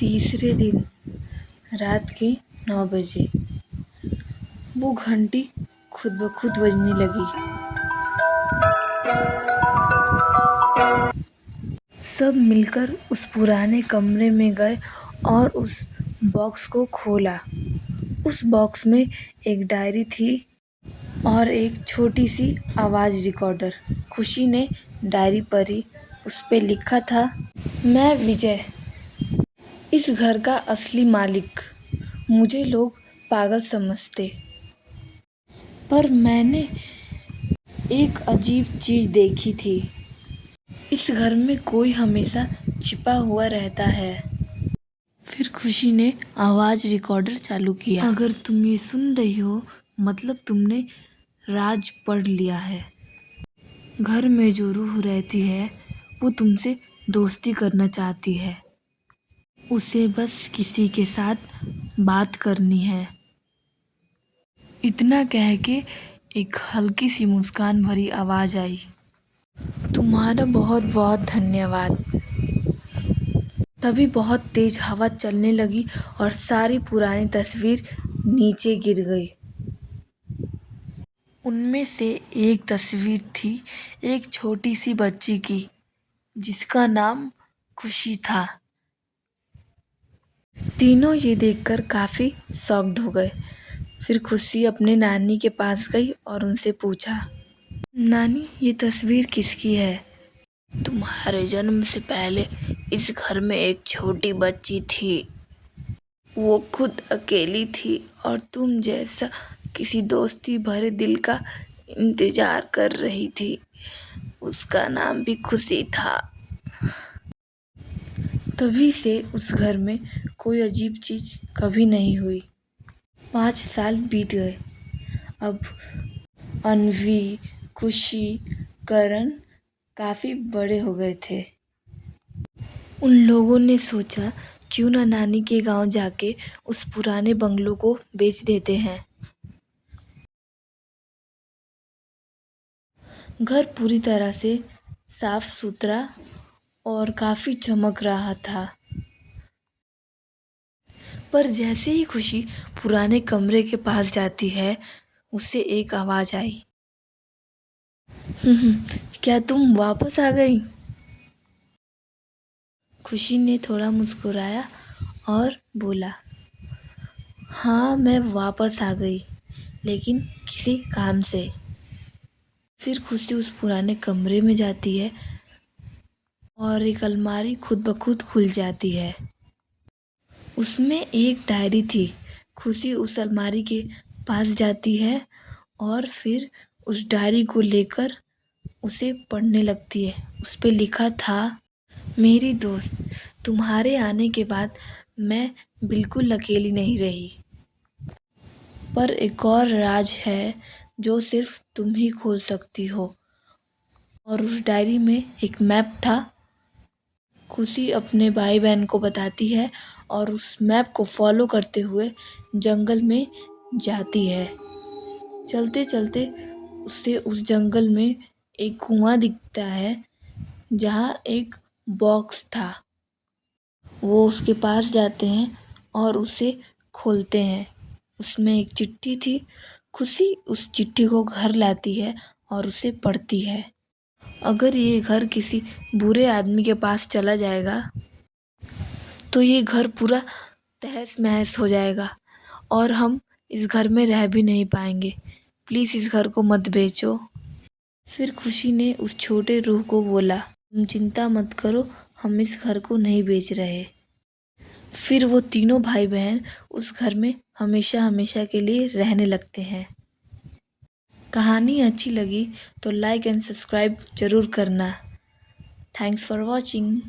तीसरे दिन रात के 9 बजे वो घंटी खुद ब खुद बजने लगी। सब मिलकर उस पुराने कमरे में गए और उस बॉक्स को खोला। उस बॉक्स में एक डायरी थी और एक छोटी सी आवाज़ रिकॉर्डर। खुशी ने डायरी पढ़ी। उस पे लिखा था, मैं विजय, इस घर का असली मालिक। मुझे लोग पागल समझते, पर मैंने एक अजीब चीज़ देखी थी। इस घर में कोई हमेशा छिपा हुआ रहता है। फिर खुशी ने आवाज़ रिकॉर्डर चालू किया। अगर तुम ये सुन रही हो, मतलब तुमने राज पढ़ लिया है। घर में जो रूह रहती है वो तुमसे दोस्ती करना चाहती है। उसे बस किसी के साथ बात करनी है। इतना कह के एक हल्की सी मुस्कान भरी आवाज़ आई, तुम्हारा बहुत बहुत धन्यवाद। तभी बहुत तेज हवा चलने लगी और सारी पुरानी तस्वीर नीचे गिर गई। उनमें से एक तस्वीर थी एक छोटी सी बच्ची की, जिसका नाम खुशी था। तीनों ये देखकर काफ़ी शॉक्ड हो गए। फिर खुशी अपने नानी के पास गई और उनसे पूछा, नानी, ये तस्वीर किसकी है? तुम्हारे जन्म से पहले इस घर में एक छोटी बच्ची थी। वो खुद अकेली थी और तुम जैसा किसी दोस्ती भरे दिल का इंतजार कर रही थी। उसका नाम भी खुशी था। तभी से उस घर में कोई अजीब चीज़ कभी नहीं हुई। 5 साल बीत गए। अब अन्वी, खुशी, करण काफ़ी बड़े हो गए थे। उन लोगों ने सोचा, क्यों ना नानी के गांव जाके उस पुराने बंगलों को बेच देते हैं। घर पूरी तरह से साफ सुथरा और काफ़ी चमक रहा था। पर जैसे ही खुशी पुराने कमरे के पास जाती है, उसे एक आवाज़ आई, क्या तुम वापस आ गई? खुशी ने थोड़ा मुस्कुराया और बोला, हाँ, मैं वापस आ गई, लेकिन किसी काम से। फिर खुशी उस पुराने कमरे में जाती है और एक अलमारी खुद ब खुद खुल जाती है। उसमें एक डायरी थी। खुशी उस अलमारी के पास जाती है और फिर उस डायरी को लेकर उसे पढ़ने लगती है। उस पे लिखा था, मेरी दोस्त, तुम्हारे आने के बाद मैं बिल्कुल अकेली नहीं रही। पर एक और राज है जो सिर्फ तुम ही खोल सकती हो। और उस डायरी में एक मैप था। खुशी अपने भाई बहन को बताती है और उस मैप को फॉलो करते हुए जंगल में जाती है। चलते चलते उसे उस जंगल में एक कुआं दिखता है जहाँ एक बॉक्स था। वो उसके पास जाते हैं और उसे खोलते हैं। उसमें एक चिट्ठी थी। खुशी उस चिट्ठी को घर लाती है और उसे पढ़ती है। अगर ये घर किसी बुरे आदमी के पास चला जाएगा तो ये घर पूरा तहस महस हो जाएगा और हम इस घर में रह भी नहीं पाएंगे। प्लीज़ इस घर को मत बेचो। फिर खुशी ने उस छोटे रूह को बोला, तुम चिंता मत करो, हम इस घर को नहीं बेच रहे। फिर वो तीनों भाई बहन उस घर में हमेशा हमेशा के लिए रहने लगते हैं। कहानी अच्छी लगी तो लाइक एंड सब्सक्राइब ज़रूर करना। Thanks for watching.